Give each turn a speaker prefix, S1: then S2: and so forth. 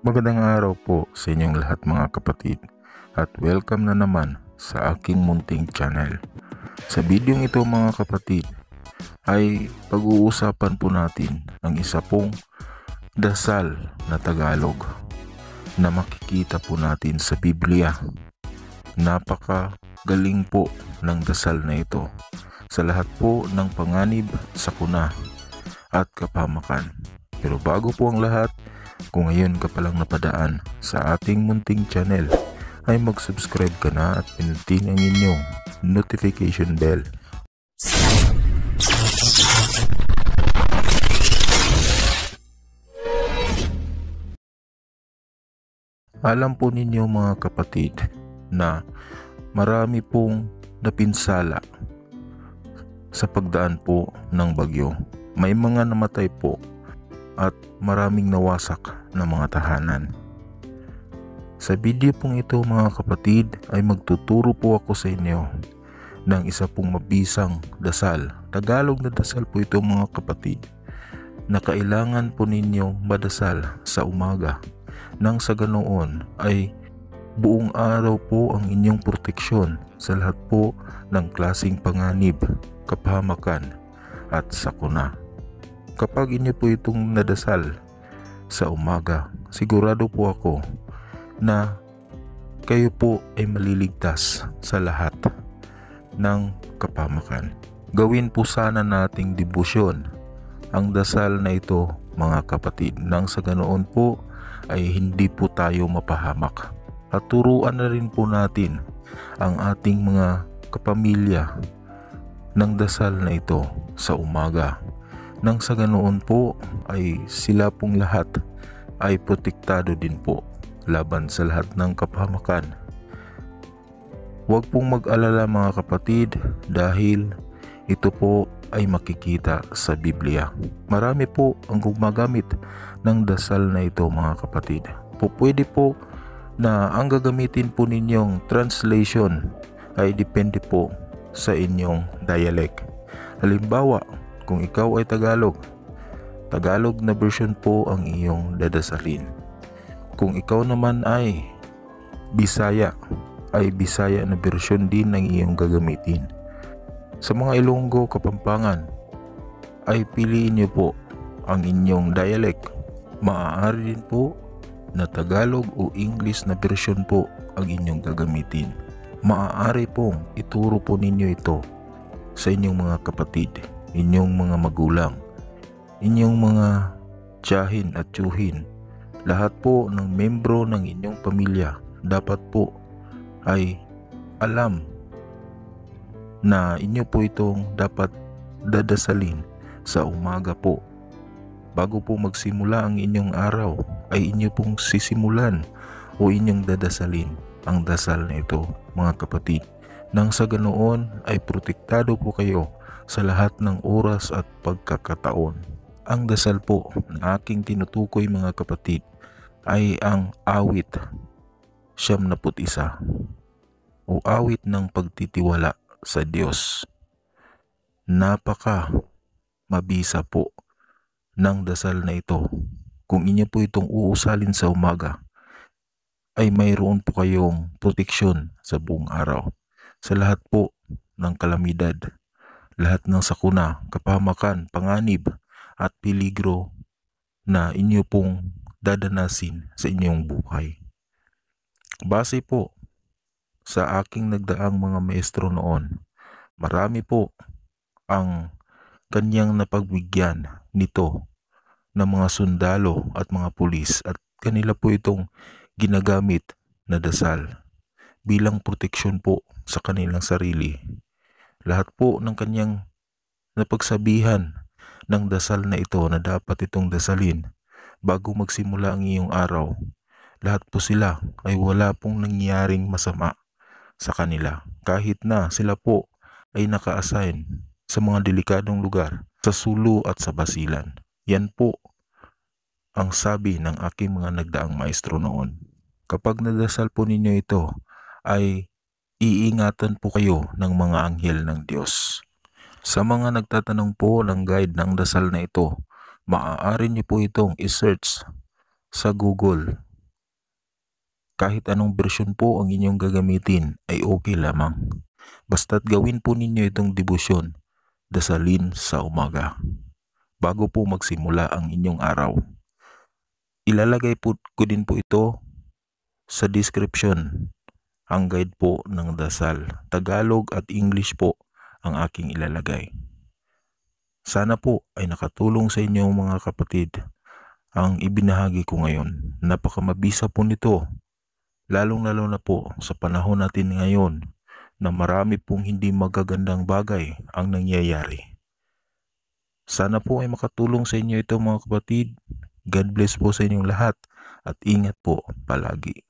S1: Magandang araw po sa inyong lahat mga kapatid at welcome na naman sa aking munting channel. Sa video ito mga kapatid ay pag-uusapan po natin ang isa pong dasal na Tagalog na makikita po natin sa Biblia. Napakagaling po ng dasal na ito sa lahat po ng panganib, sakuna at kapahamakan. Pero bago po ang lahat, kung ngayon ka palang napadaan sa ating munting channel, ay mag-subscribe ka na at pinutin ang inyong notification bell. Alam po ninyo mga kapatid na marami pong napinsala sa pagdaan po ng bagyo. May mga namatay po at maraming nawasak na mga tahanan. Sa video pong ito mga kapatid ay magtuturo po ako sa inyo ng isa pong mabisang dasal. Tagalog na dasal po ito mga kapatid na kailangan po ninyong madasal sa umaga nang sa ganoon ay buong araw po ang inyong proteksyon sa lahat po ng klaseng panganib, kapahamakan at sakuna. Kapag inyo po itong nadasal sa umaga, sigurado po ako na kayo po ay maliligtas sa lahat ng kapahamakan. Gawin po sana nating debosyon ang dasal na ito mga kapatid, nang sa ganoon po ay hindi po tayo mapahamak. At turuan na rin po natin ang ating mga kapamilya ng dasal na ito sa umaga. Nang sa ganoon po ay sila pong lahat ay protektado din po laban sa lahat ng kapahamakan. Huwag pong mag-alala mga kapatid dahil ito po ay makikita sa Biblia. Marami po ang gumagamit ng dasal na ito mga kapatid. Pwede po na ang gagamitin po ninyong translation ay depende po sa inyong dialect. Halimbawa, kung ikaw ay Tagalog na version po ang iyong dadasalin. Kung ikaw naman ay Bisaya na version din ng iyong gagamitin. Sa mga Ilonggo, Kapampangan ay piliin niyo po ang inyong dialect. Maaari din po na Tagalog o English na version po ang inyong gagamitin. Maaari pong ituro po ninyo ito sa inyong mga kapatid, inyong mga magulang, inyong mga tiyahin at tiyuhin. Lahat po ng membro ng inyong pamilya dapat po ay alam na inyo po itong dapat dadasalin sa umaga po. Bago po magsimula ang inyong araw ay inyo pong sisimulan o inyong dadasalin ang dasal na ito mga kapatid. Nang sa ganoon ay protektado po kayo sa lahat ng oras at pagkakataon. Ang dasal po na aking tinutukoy mga kapatid ay ang awit 71 o awit ng pagtitiwala sa Diyos. Napaka mabisa po ng dasal na ito. Kung inyo po itong uusalin sa umaga ay mayroon po kayong proteksyon sa buong araw sa lahat po ng kalamidad, lahat ng sakuna, kapahamakan, panganib at peligro na inyo pong dadanasin sa inyong buhay. Base po sa aking nagdaang mga maestro noon, marami po ang kanyang napagbigyan nito ng mga sundalo at mga pulis at kanila po itong ginagamit na dasal bilang proteksyon po sa kanilang sarili. Lahat po ng kanyang napagsabihan ng dasal na ito na dapat itong dasalin bago magsimula ang iyong araw, lahat po sila ay wala pong nangyaring masama sa kanila kahit na sila po ay naka-assign sa mga delikadong lugar, sa Sulu at sa Basilan. Yan po ang sabi ng aking mga nagdaang maestro noon. Kapag nadasal po ninyo ito ay iingatan po kayo ng mga anghel ng Diyos. Sa mga nagtatanong po ng guide ng dasal na ito, maaari niyo po itong i-search sa Google Kahit anong bersyon po ang inyong gagamitin ay okay lamang. Basta't gawin po ninyo itong debosyon, dasalin sa umaga, bago po magsimula ang inyong araw. Ilalagay po ko din po ito sa description, ang guide po ng dasal. Tagalog at English po ang aking ilalagay. Sana po ay nakatulong sa inyo mga kapatid ang ibinahagi ko ngayon. Napakamabisa po nito, lalong-lalo na po sa panahon natin ngayon na marami pong hindi magagandang bagay ang nangyayari. Sana po ay makatulong sa inyo ito mga kapatid. God bless po sa inyong lahat at ingat po palagi.